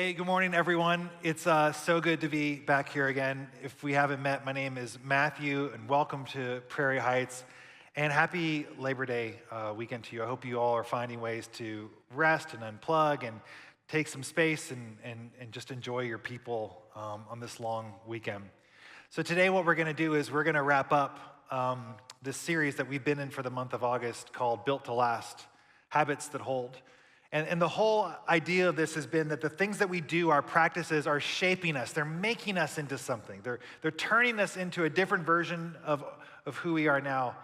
Hey, good morning, everyone. It's so good to be back here again. If we haven't met, my name is Matthew, and welcome to Prairie Heights. And happy Labor Day weekend to you. I hope you all are finding ways to rest and unplug and take some space and just enjoy your people on this long weekend. So today what we're going to do is we're going to wrap up this series that we've been in for the month of August called Built to Last, Habits That Hold. And the whole idea of this has been that the things that we do, our practices, are shaping us. They're making us into something. They're turning us into a different version of who we are now.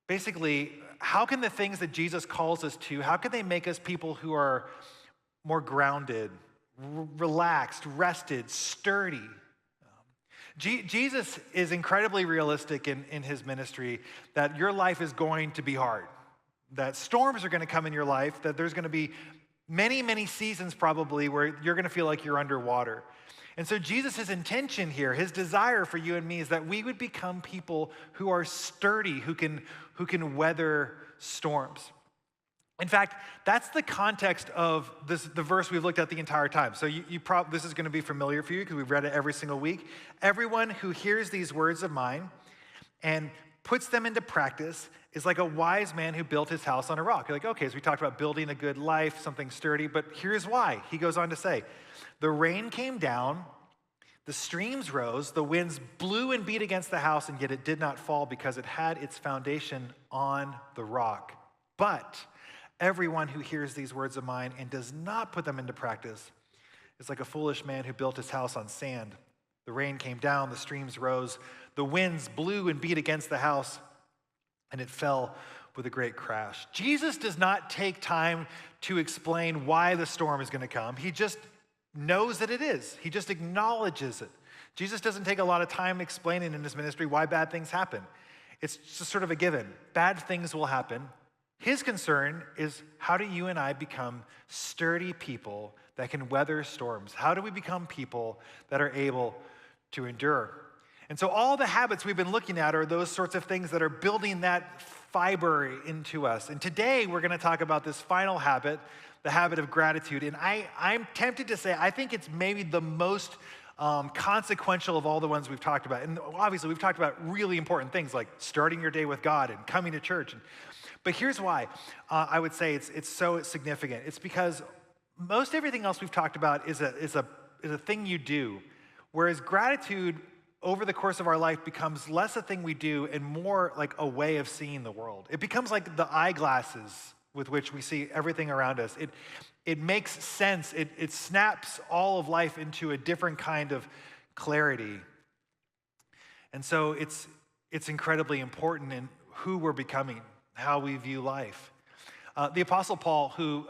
Basically, how can the things that Jesus calls us to, how can they make us people who are more grounded, relaxed, rested, sturdy? Jesus is incredibly realistic in his ministry that your life is going to be hard, that storms are going to come in your life, that there's going to be many, many seasons probably where you're going to feel like you're underwater. And so Jesus' intention here, his desire for you and me is that we would become people who are sturdy, who can weather storms. In fact, that's the context of the verse we've looked at the entire time. So this is going to be familiar for you because we've read it every single week. Everyone who hears these words of mine and puts them into practice is like a wise man who built his house on a rock. You're like, okay, so we talked about building a good life, something sturdy, but here's why. He goes on to say, the rain came down, the streams rose, the winds blew and beat against the house, and yet it did not fall because it had its foundation on the rock. But everyone who hears these words of mine and does not put them into practice is like a foolish man who built his house on sand. The rain came down, the streams rose, the winds blew and beat against the house, and it fell with a great crash. Jesus does not take time to explain why the storm is going to come. He just knows that it is. He just acknowledges it. Jesus doesn't take a lot of time explaining in his ministry why bad things happen. It's just sort of a given. Bad things will happen. His concern is, how do you and I become sturdy people that can weather storms? How do we become people that are able to endure? And so all the habits we've been looking at are those sorts of things that are building that fiber into us. And today we're going to talk about this final habit, the habit of gratitude. And I'm tempted to say I think it's maybe the most consequential of all the ones we've talked about. And obviously we've talked about really important things like starting your day with God and coming to church. But here's why I would say it's so significant. It's because most everything else we've talked about is a thing you do, whereas gratitude over the course of our life becomes less a thing we do and more like a way of seeing the world. It becomes like the eyeglasses with which we see everything around us. It makes sense. It snaps all of life into a different kind of clarity. And so it's incredibly important in who we're becoming, how we view life. The Apostle Paul, who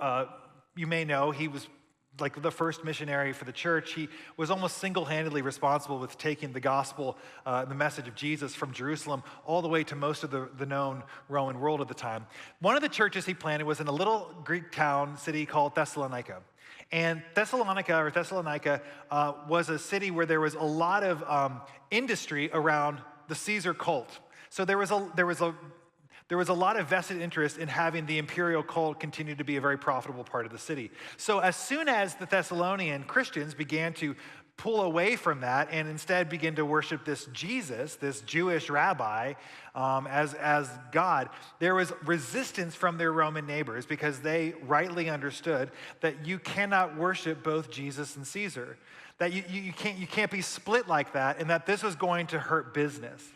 you may know, he was like the first missionary for the church. He was almost single-handedly responsible with taking the gospel, the message of Jesus from Jerusalem all the way to most of the known Roman world at the time. One of the churches he planted was in a little Greek city called Thessalonica. And Thessalonica was a city where there was a lot of industry around the Caesar cult. So there was a lot of vested interest in having the imperial cult continue to be a very profitable part of the city. So as soon as the Thessalonian Christians began to pull away from that and instead begin to worship this Jesus, this Jewish rabbi, as God, there was resistance from their Roman neighbors because they rightly understood that you cannot worship both Jesus and Caesar, that you can't be split like that, and that this was going to hurt business.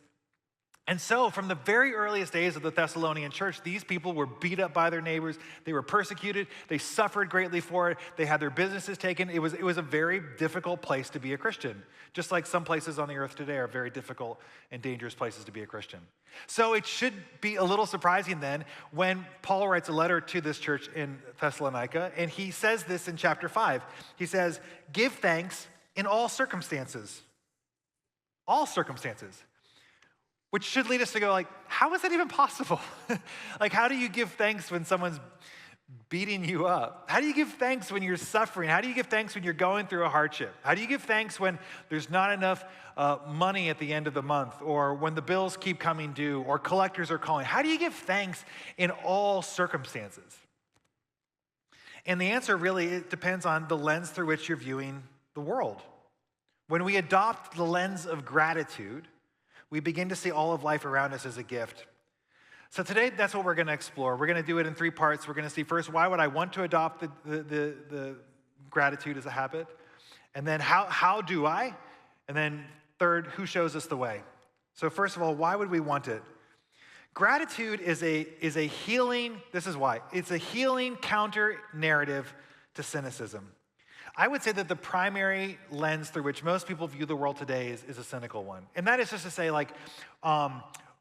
And so from the very earliest days of the Thessalonian church, these people were beat up by their neighbors. They were persecuted. They suffered greatly for it. They had their businesses taken. It was a very difficult place to be a Christian, just like some places on the earth today are very difficult and dangerous places to be a Christian. So it should be a little surprising then when Paul writes a letter to this church in Thessalonica, and he says this in chapter 5. He says, give thanks in all circumstances. All circumstances. Which should lead us to go like, how is that even possible? Like, how do you give thanks when someone's beating you up? How do you give thanks when you're suffering? How do you give thanks when you're going through a hardship? How do you give thanks when there's not enough money at the end of the month, or when the bills keep coming due, or collectors are calling? How do you give thanks in all circumstances? And the answer really, it depends on the lens through which you're viewing the world. When we adopt the lens of gratitude, we begin to see all of life around us as a gift. So today, that's what we're going to explore. We're going to do it in 3 parts. We're going to see first, why would I want to adopt the gratitude as a habit? And then how do I? And then third, who shows us the way? So first of all, why would we want it? Gratitude is a healing, this is why, it's a healing counter narrative to cynicism. I would say that the primary lens through which most people view the world today is a cynical one. And that is just to say,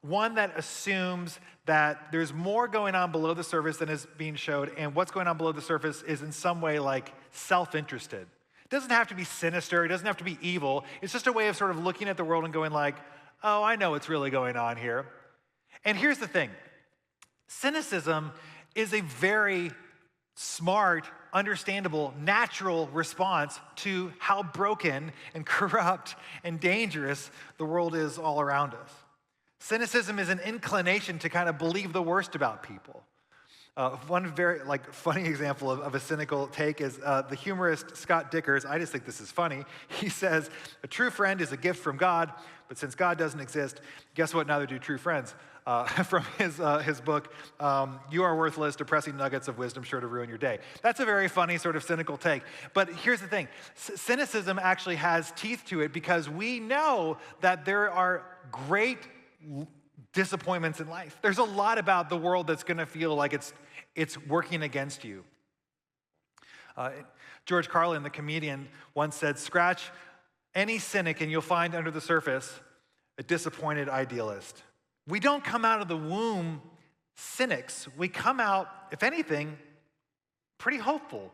one that assumes that there's more going on below the surface than is being showed, and what's going on below the surface is in some way self-interested. It doesn't have to be sinister, it doesn't have to be evil. It's just a way of sort of looking at the world and going oh, I know what's really going on here. And here's the thing. Cynicism is a very smart, understandable, natural response to how broken and corrupt and dangerous the world is all around us. Cynicism is an inclination to kind of believe the worst about people. One very funny example of a cynical take is the humorist Scott Dikkers. I just think this is funny. He says, a true friend is a gift from God, but since God doesn't exist, guess what? Neither do true friends. From his book, You Are Worthless, Depressing Nuggets of Wisdom Sure to Ruin Your Day. That's a very funny sort of cynical take. But here's the thing. Cynicism actually has teeth to it because we know that there are great disappointments in life. There's a lot about the world that's going to feel like it's working against you. George Carlin, the comedian, once said, scratch any cynic and you'll find under the surface a disappointed idealist. We don't come out of the womb cynics. We come out, if anything, pretty hopeful.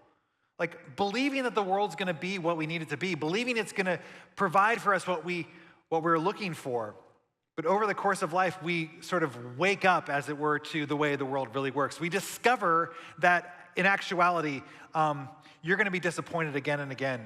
Believing that the world's going to be what we need it to be, believing it's going to provide for us what we're looking for. But over the course of life, we sort of wake up, as it were, to the way the world really works. We discover that, in actuality, you're going to be disappointed again and again.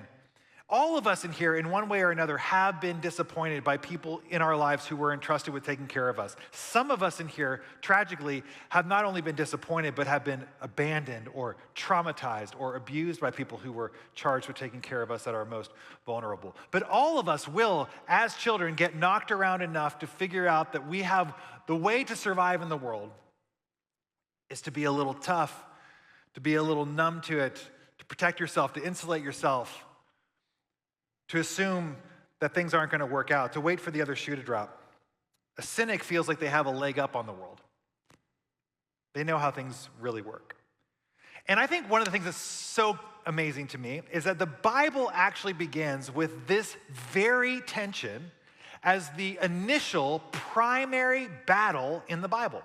All of us in here, in one way or another, have been disappointed by people in our lives who were entrusted with taking care of us. Some of us in here, tragically, have not only been disappointed, but have been abandoned or traumatized or abused by people who were charged with taking care of us at our most vulnerable. But all of us will, as children, get knocked around enough to figure out that we have the way to survive in the world is to be a little tough, to be a little numb to it, to protect yourself, to insulate yourself, to assume that things aren't going to work out, to wait for the other shoe to drop. A cynic feels like they have a leg up on the world. They know how things really work. And I think one of the things that's so amazing to me is that the Bible actually begins with this very tension as the initial primary battle in the Bible.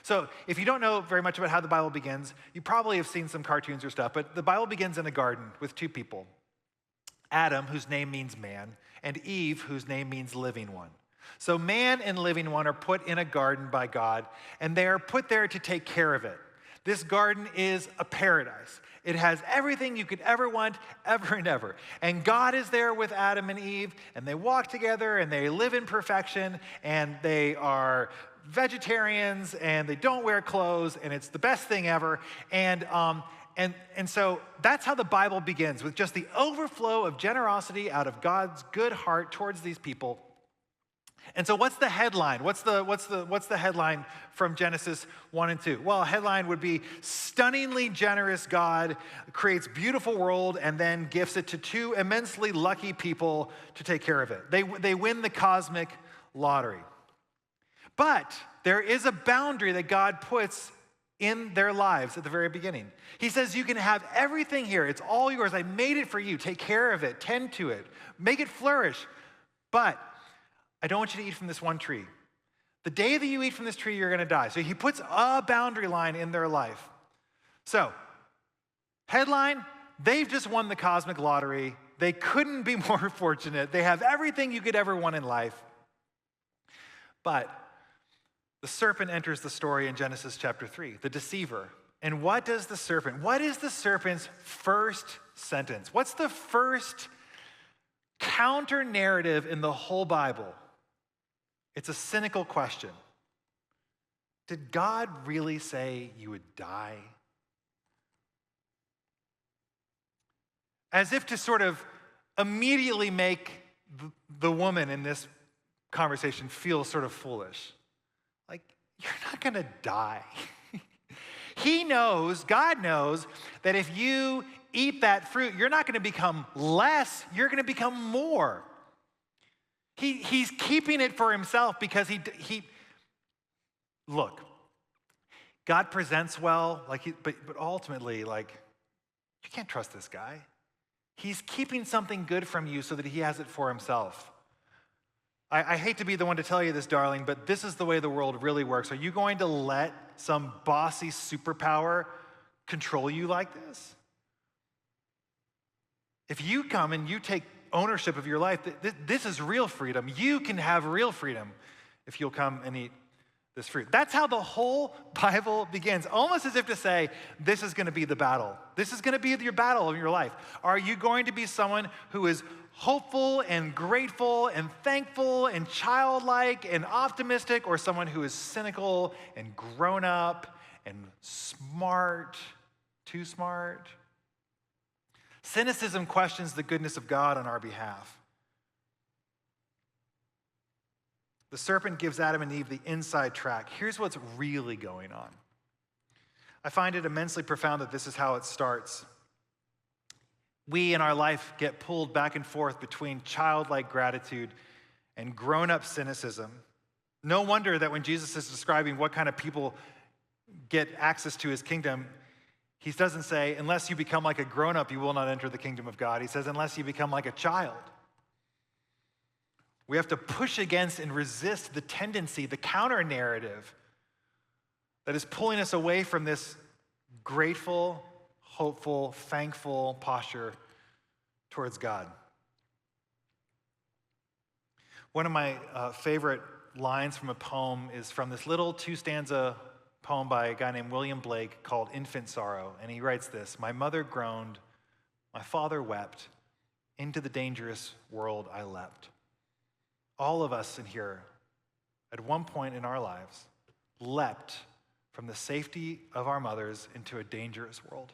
So if you don't know very much about how the Bible begins, you probably have seen some cartoons or stuff, but the Bible begins in a garden with 2 people. Adam, whose name means man, and Eve, whose name means living one. So man and living one are put in a garden by God, and they are put there to take care of it. This garden is a paradise. It has everything you could ever want, ever and ever. And God is there with Adam and Eve, and they walk together, and they live in perfection, and they are vegetarians, and they don't wear clothes, and it's the best thing ever. And so that's how the Bible begins, with just the overflow of generosity out of God's good heart towards these people. And so what's the headline? What's the headline from Genesis 1 and 2? Well, a headline would be, stunningly generous God creates beautiful world and then gifts it to 2 immensely lucky people to take care of it. They win the cosmic lottery. But there is a boundary that God puts in their lives at the very beginning. He says, you can have everything here. It's all yours. I made it for you. Take care of it. Tend to it. Make it flourish. But I don't want you to eat from this one tree. The day that you eat from this tree, you're going to die. So he puts a boundary line in their life. So, headline, they've just won the cosmic lottery. They couldn't be more fortunate. They have everything you could ever want in life. But the serpent enters the story in Genesis chapter 3, the deceiver. And what is the serpent's first sentence? What's the first counter narrative in the whole Bible? It's a cynical question. Did God really say you would die? as if to sort of immediately make the woman in this conversation feel sort of foolish. Like, you're not gonna die. He knows, God knows, that if you eat that fruit, you're not gonna become less, you're gonna become more. He's keeping it for himself because look, God presents well, but ultimately, you can't trust this guy. He's keeping something good from you so that he has it for himself. I hate to be the one to tell you this, darling, but this is the way the world really works. Are you going to let some bossy superpower control you like this? If you come and you take ownership of your life, this is real freedom. You can have real freedom if you'll come and eat this fruit. That's how the whole Bible begins, almost as if to say, this is going to be the battle. This is going to be your battle of your life. Are you going to be someone who is hopeful and grateful and thankful and childlike and optimistic, or someone who is cynical and grown up and smart, too smart? Cynicism questions the goodness of God on our behalf. The serpent gives Adam and Eve the inside track. Here's what's really going on. I find it immensely profound that this is how it starts. We in our life get pulled back and forth between childlike gratitude and grown-up cynicism. No wonder that when Jesus is describing what kind of people get access to his kingdom, he doesn't say, unless you become like a grown-up, you will not enter the kingdom of God. He says, unless you become like a child. We have to push against and resist the tendency, the counter-narrative that is pulling us away from this grateful, hopeful, thankful posture towards God. One of my favorite lines from a poem is from this little two-stanza poem by a guy named William Blake called Infant Sorrow. And he writes this: my mother groaned, my father wept, into the dangerous world I leapt. All of us in here, at one point in our lives, leapt from the safety of our mothers into a dangerous world.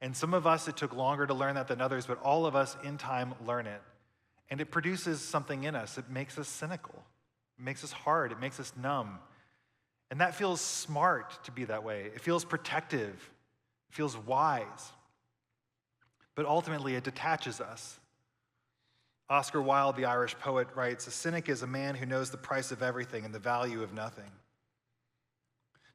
And some of us, it took longer to learn that than others, but all of us in time learn it. And it produces something in us. It makes us cynical. It makes us hard. It makes us numb. And that feels smart to be that way. It feels protective. It feels wise. But ultimately, it detaches us. Oscar Wilde, the Irish poet, writes, a cynic is a man who knows the price of everything and the value of nothing.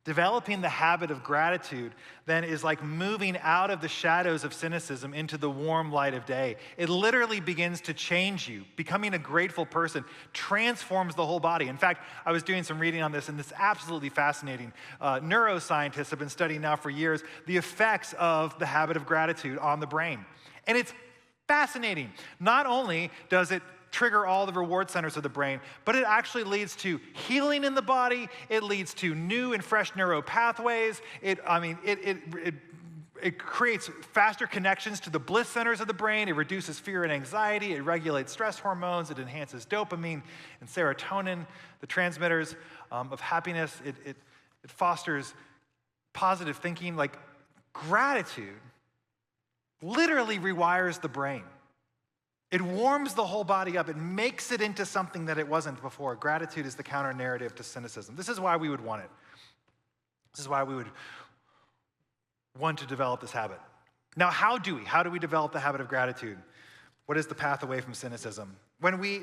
Developing the habit of gratitude then is like moving out of the shadows of cynicism into the warm light of day. It literally begins to change you. Becoming a grateful person transforms the whole body. In fact, I was doing some reading on this, and it's absolutely fascinating. Neuroscientists have been studying now for years the effects of the habit of gratitude on the brain. And it's fascinating. Not only does it trigger all the reward centers of the brain, but it actually leads to healing in the body. It leads to new and fresh neural pathways. It creates faster connections to the bliss centers of the brain. It reduces fear and anxiety. It regulates stress hormones. It enhances dopamine and serotonin, the transmitters of happiness. It fosters positive thinking. Like, gratitude literally rewires the brain. It warms the whole body up. It makes it into something that it wasn't before. Gratitude is the counter-narrative to cynicism. This is why we would want it. This is why we would want to develop this habit. Now, how do we develop the habit of gratitude? What is the path away from cynicism? When we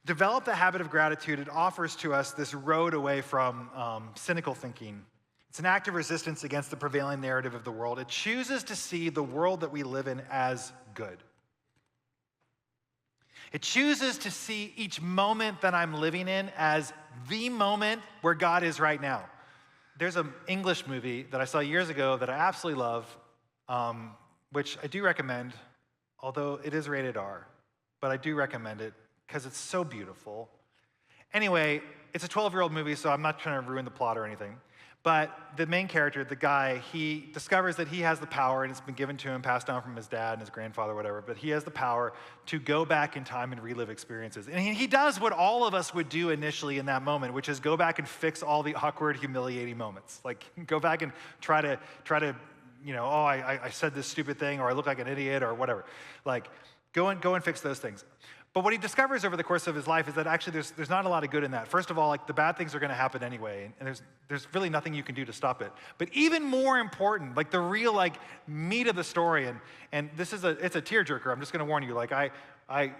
develop the habit of gratitude, it offers to us this road away from cynical thinking. It's an act of resistance against the prevailing narrative of the world. It chooses to see the world that we live in as good. It chooses to see each moment that I'm living in as the moment where God is right now. There's an English movie that I saw years ago that I absolutely love, which I do recommend, although it is rated R, but I do recommend it because it's so beautiful. Anyway, it's a 12-year-old movie, so I'm not trying to ruin the plot or anything. But the main character, the guy, he discovers that he has the power, and it's been given to him, passed down from his dad and his grandfather, whatever, but he has the power to go back in time and relive experiences. And he does what all of us would do initially in that moment, which is go back and fix all the awkward, humiliating moments. Like, go back and try to oh, I said this stupid thing, or I look like an idiot, or whatever. Like, go and fix those things. But what he discovers over the course of his life is that actually there's not a lot of good in that. First of all, like the bad things are going to happen anyway, and there's really nothing you can do to stop it. But even more important, like the real like meat of the story, and it's a tearjerker. I'm just going to warn you. Like I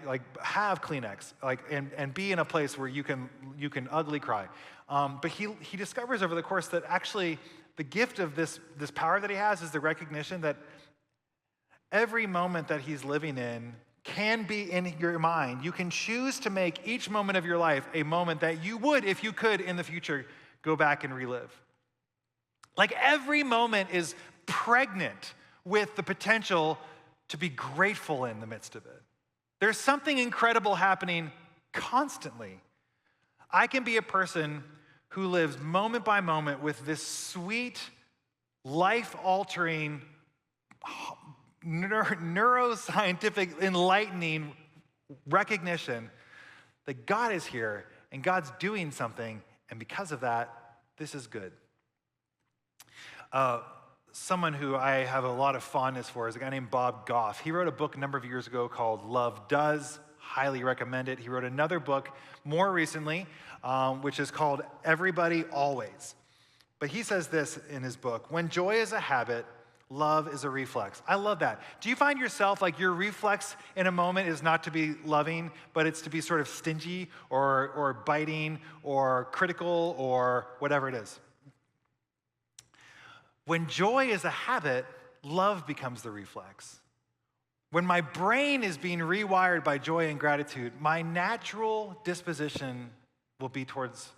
like have Kleenex, like and be in a place where you can ugly cry. But he discovers over the course that actually the gift of this power that he has is the recognition that every moment that he's living in can be in your mind. You can choose to make each moment of your life a moment that you would, if you could, in the future, go back and relive. Like every moment is pregnant with the potential to be grateful in the midst of it. There's something incredible happening constantly. I can be a person who lives moment by moment with this sweet, life-altering, neuroscientific, enlightening recognition that God is here and God's doing something, and because of that, this is good. Someone who I have a lot of fondness for is a guy named Bob Goff. He wrote a book a number of years ago called Love Does. Highly recommend it. He wrote another book more recently, which is called Everybody Always. But he says this in his book: when joy is a habit, love is a reflex. I love that. Do you find yourself like your reflex in a moment is not to be loving, but it's to be sort of stingy or biting or critical or whatever it is? When joy is a habit, love becomes the reflex. When my brain is being rewired by joy and gratitude, my natural disposition will be towards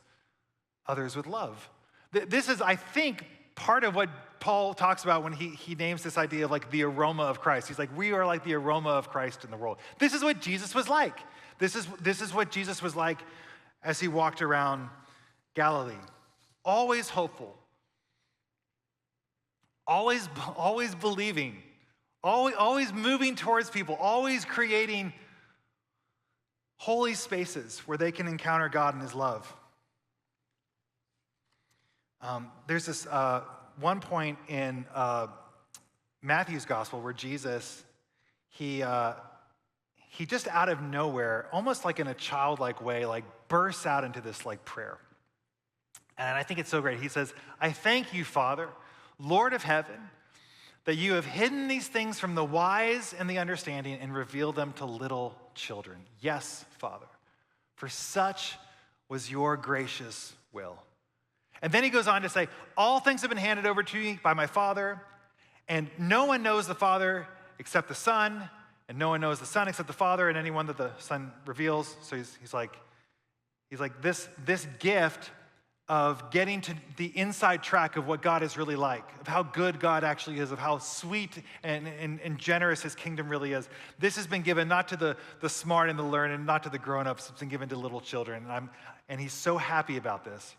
others with love. This is, I think, part of what Paul talks about when he names this idea of like the aroma of Christ. He's like, we are like the aroma of Christ in the world. This is what Jesus was like. This is what Jesus was like as he walked around Galilee. Always hopeful. Always believing. Always moving towards people. Always creating holy spaces where they can encounter God and his love. There's this one point in Matthew's gospel where Jesus, he just out of nowhere, almost like in a childlike way, like bursts out into this like prayer. And I think it's so great. He says, I thank you, Father, Lord of heaven, that you have hidden these things from the wise and the understanding and revealed them to little children. Yes, Father, for such was your gracious will. And then he goes on to say, all things have been handed over to me by my Father, and no one knows the Father except the Son, and no one knows the Son except the Father and anyone that the Son reveals. So he's like this gift of getting to the inside track of what God is really like, of how good God actually is, of how sweet and generous his kingdom really is. This has been given not to the smart and the learned, and not to the grown-ups. It's been given to little children. And he's so happy about this.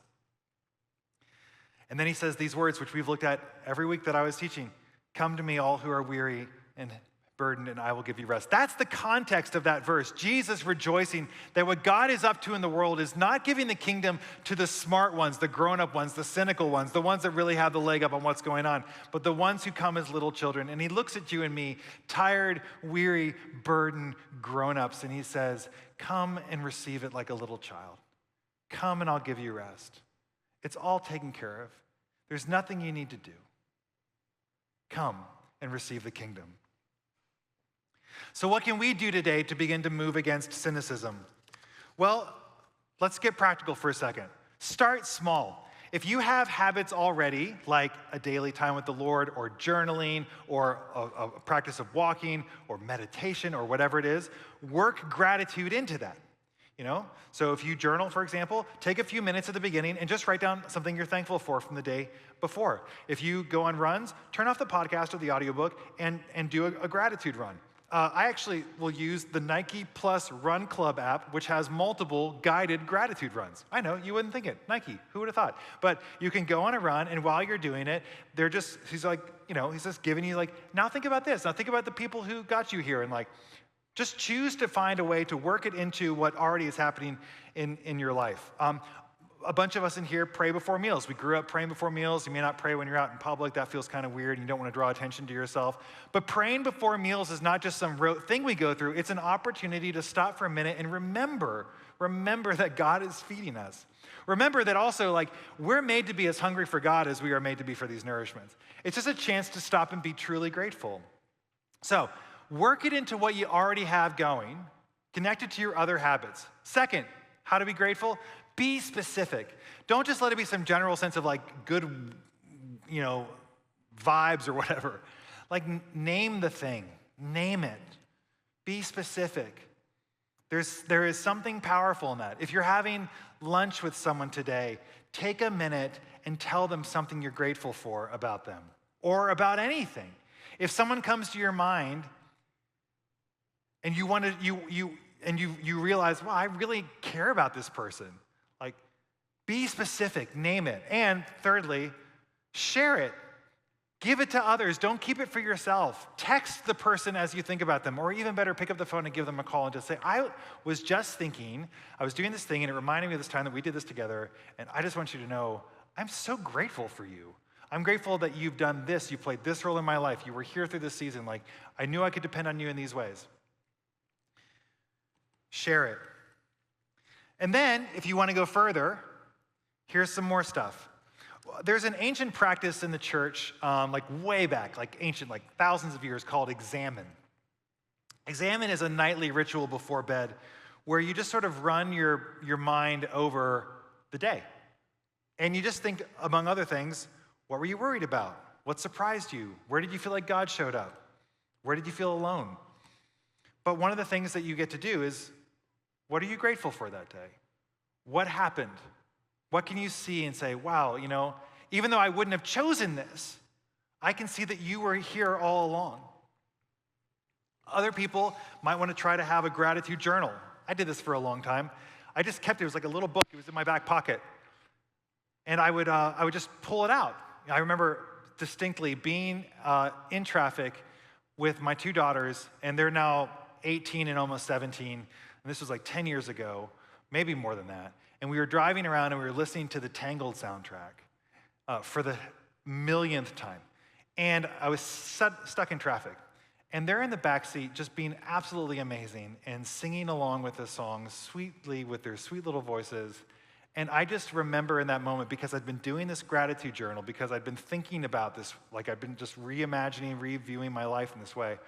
And then he says these words, which we've looked at every week that I was teaching. Come to me, all who are weary and burdened, and I will give you rest. That's the context of that verse. Jesus rejoicing that what God is up to in the world is not giving the kingdom to the smart ones, the grown-up ones, the cynical ones, the ones that really have the leg up on what's going on, but the ones who come as little children. And he looks at you and me, tired, weary, burdened grown-ups, and he says, come and receive it like a little child. Come and I'll give you rest. It's all taken care of. There's nothing you need to do. Come and receive the kingdom. So what can we do today to begin to move against cynicism? Well, let's get practical for a second. Start small. If you have habits already, like a daily time with the Lord, or journaling, or a practice of walking, or meditation, or whatever it is, work gratitude into that. So if you journal, for example, take a few minutes at the beginning and just write down something you're thankful for from the day before. If you go on runs, turn off the podcast or the audiobook and do a gratitude run. I actually will use the Nike Plus Run Club app, which has multiple guided gratitude runs. I know, you wouldn't think it. Nike, who would have thought? But you can go on a run, and while you're doing it, he's just giving you now think about this. Now think about the people who got you here, and just choose to find a way to work it into what already is happening in your life. A bunch of us in here pray before meals. We grew up praying before meals. You may not pray when you're out in public. That feels kind of weird. And you don't want to draw attention to yourself. But praying before meals is not just some rote thing we go through. It's an opportunity to stop for a minute and remember that God is feeding us. Remember that also, like, we're made to be as hungry for God as we are made to be for these nourishments. It's just a chance to stop and be truly grateful. So, work it into what you already have going. Connect it to your other habits. Second, how to be grateful? Be specific. Don't just let it be some general sense of like good, vibes or whatever. Like, name the thing. Name it. Be specific. There is something powerful in that. If you're having lunch with someone today, take a minute and tell them something you're grateful for about them or about anything. If someone comes to your mind and you realize, well, I really care about this person. Like, be specific, name it. And thirdly, share it. Give it to others. Don't keep it for yourself. Text the person as you think about them, or even better, pick up the phone and give them a call and just say, I was just thinking, I was doing this thing and it reminded me of this time that we did this together, and I just want you to know, I'm so grateful for you. I'm grateful that you've done this, you played this role in my life, you were here through this season, like, I knew I could depend on you in these ways. Share it. And then, if you want to go further, here's some more stuff. There's an ancient practice in the church, like way back, like ancient, like thousands of years, called examen. Examen is a nightly ritual before bed where you just sort of run your mind over the day. And you just think, among other things, what were you worried about? What surprised you? Where did you feel like God showed up? Where did you feel alone? But one of the things that you get to do is, what are you grateful for that day? What happened? What can you see and say, wow, even though I wouldn't have chosen this, I can see that you were here all along. Other people might want to try to have a gratitude journal. I did this for a long time. I just kept it. It was like a little book. It was in my back pocket. And I would just pull it out. I remember distinctly being in traffic with my two daughters, and they're now 18 and almost 17. And this was like 10 years ago, maybe more than that. And we were driving around and we were listening to the Tangled soundtrack for the millionth time. And I was stuck in traffic. And they're in the backseat just being absolutely amazing and singing along with the song sweetly with their sweet little voices. And I just remember in that moment, because I'd been doing this gratitude journal, because I'd been thinking about this, like I'd been just reimagining, reviewing my life in this way.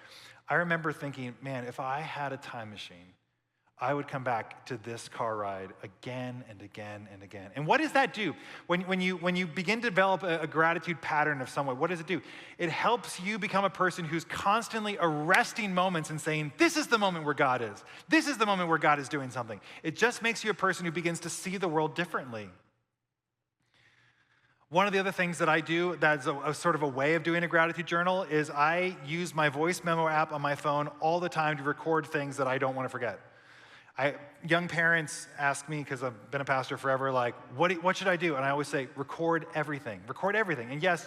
I remember thinking, man, if I had a time machine, I would come back to this car ride again and again and again. And what does that do? When you begin to develop a gratitude pattern of some way, what does it do? It helps you become a person who's constantly arresting moments and saying, this is the moment where God is. This is the moment where God is doing something. It just makes you a person who begins to see the world differently. One of the other things that I do that's a sort of a way of doing a gratitude journal is I use my voice memo app on my phone all the time to record things that I don't want to forget. Young parents ask me, because I've been a pastor forever, like, what should I do? And I always say, record everything. Record everything. And yes,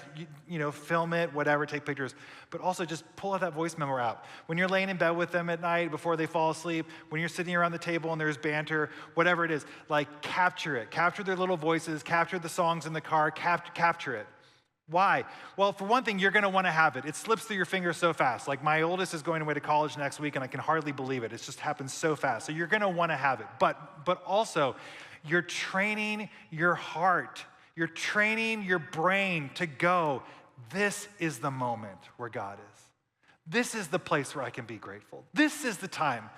film it, whatever, take pictures. But also just pull out that voice memo app. When you're laying in bed with them at night before they fall asleep, when you're sitting around the table and there's banter, whatever it is, like, capture it. Capture their little voices. Capture the songs in the car. Capture it. Why? Well, for one thing, you're going to want to have it. It slips through your fingers so fast. Like, my oldest is going away to college next week, and I can hardly believe it. It just happens so fast. So you're going to want to have it. But also, you're training your heart. You're training your brain to go, this is the moment where God is. This is the place where I can be grateful. This is the time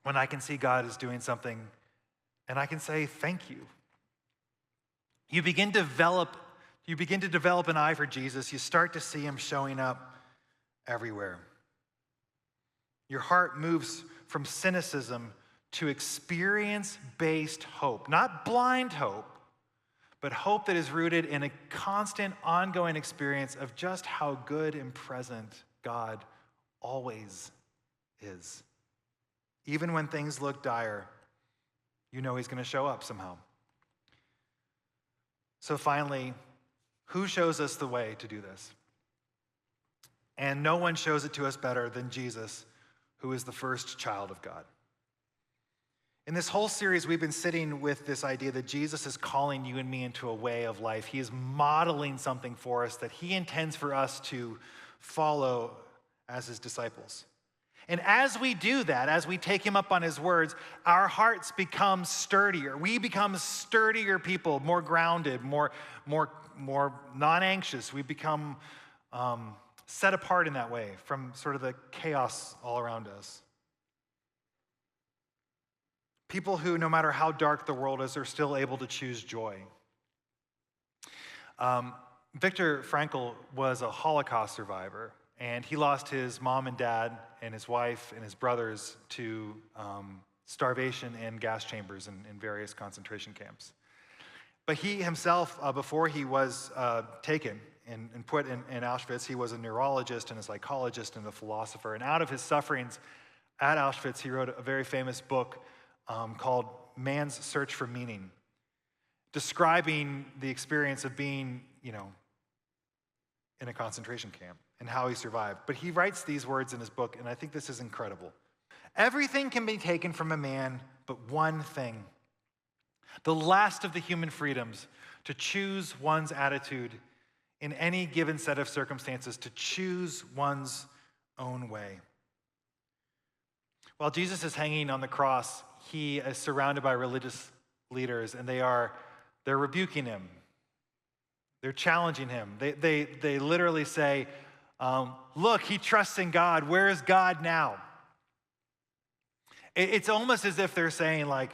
when I can see God is doing something, and I can say, thank you. You begin to develop an eye for Jesus. You start to see him showing up everywhere. Your heart moves from cynicism to experience-based hope. Not blind hope, but hope that is rooted in a constant, ongoing experience of just how good and present God always is. Even when things look dire, you know he's going to show up somehow. So finally, who shows us the way to do this? And no one shows it to us better than Jesus, who is the first child of God. In this whole series, we've been sitting with this idea that Jesus is calling you and me into a way of life. He is modeling something for us that he intends for us to follow as his disciples. And as we do that, as we take him up on his words, our hearts become sturdier. We become sturdier people, more grounded, more non-anxious. We become set apart in that way from sort of the chaos all around us. People who, no matter how dark the world is, are still able to choose joy. Viktor Frankl was a Holocaust survivor, and he lost his mom and dad and his wife and his brothers to starvation in gas chambers in various concentration camps. But he himself, before he was taken and put in Auschwitz, he was a neurologist and a psychologist and a philosopher. And out of his sufferings at Auschwitz, he wrote a very famous book called Man's Search for Meaning, describing the experience of being, in a concentration camp and how he survived. But he writes these words in his book, and I think this is incredible. Everything can be taken from a man, but one thing, the last of the human freedoms, to choose one's attitude in any given set of circumstances, to choose one's own way. While Jesus is hanging on the cross, he is surrounded by religious leaders, and they're rebuking him. They're challenging him. They literally say, look, he trusts in God. Where is God now? It's almost as if they're saying, like,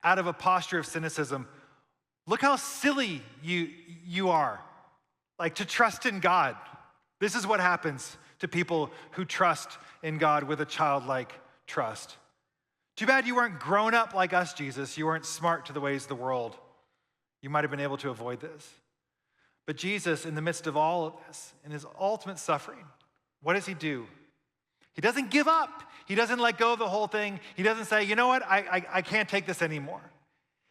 out of a posture of cynicism, look how silly you are, like, to trust in God. This is what happens to people who trust in God with a childlike trust. Too bad you weren't grown up like us, Jesus. You weren't smart to the ways of the world. You might have been able to avoid this. But Jesus, in the midst of all of this, in his ultimate suffering, what does he do? He doesn't give up. He doesn't let go of the whole thing. He doesn't say, you know what, I can't take this anymore.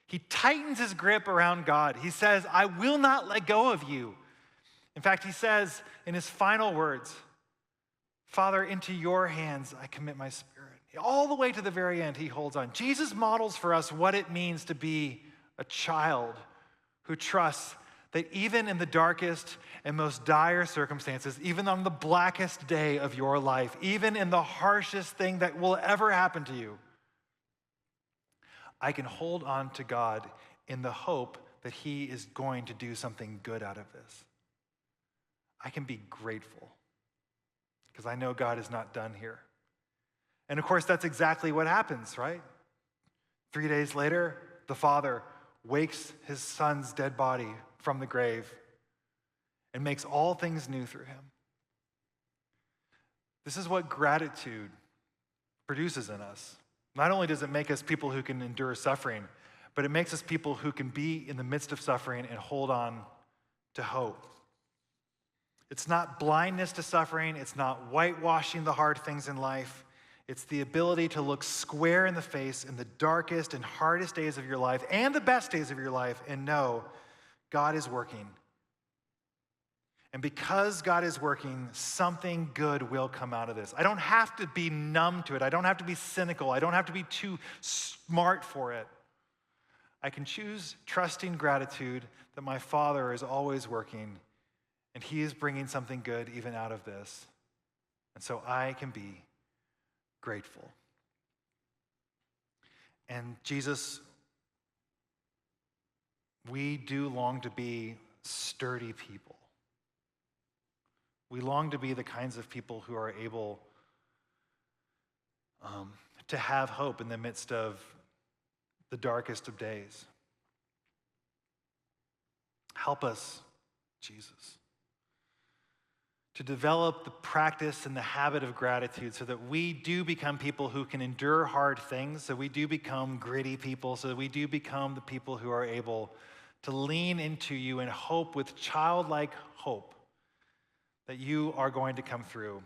He tightens his grip around God. He says, I will not let go of you. In fact, he says in his final words, Father, into your hands I commit my spirit. All the way to the very end, he holds on. Jesus models for us what it means to be a child who trusts that even in the darkest and most dire circumstances, even on the blackest day of your life, even in the harshest thing that will ever happen to you, I can hold on to God in the hope that he is going to do something good out of this. I can be grateful because I know God is not done here. And of course, that's exactly what happens, right? 3 days later, the Father wakes his son's dead body from the grave and makes all things new through him. This is what gratitude produces in us. Not only does it make us people who can endure suffering, but it makes us people who can be in the midst of suffering and hold on to hope. It's not blindness to suffering. It's not whitewashing the hard things in life. It's the ability to look square in the face in the darkest and hardest days of your life and the best days of your life and know God is working. And because God is working, something good will come out of this. I don't have to be numb to it. I don't have to be cynical. I don't have to be too smart for it. I can choose trusting gratitude that my Father is always working and he is bringing something good even out of this. And so I can be grateful. And Jesus, we do long to be sturdy people. We long to be the kinds of people who are able to have hope in the midst of the darkest of days. Help us, Jesus, to develop the practice and the habit of gratitude so that we do become people who can endure hard things, so we do become gritty people, so that we do become the people who are able to lean into you and hope with childlike hope that you are going to come through.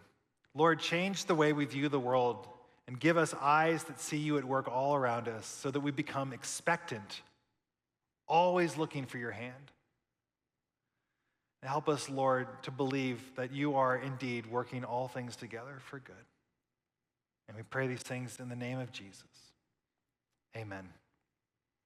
Lord, change the way we view the world and give us eyes that see you at work all around us so that we become expectant, always looking for your hand. And help us, Lord, to believe that you are indeed working all things together for good. And we pray these things in the name of Jesus. Amen.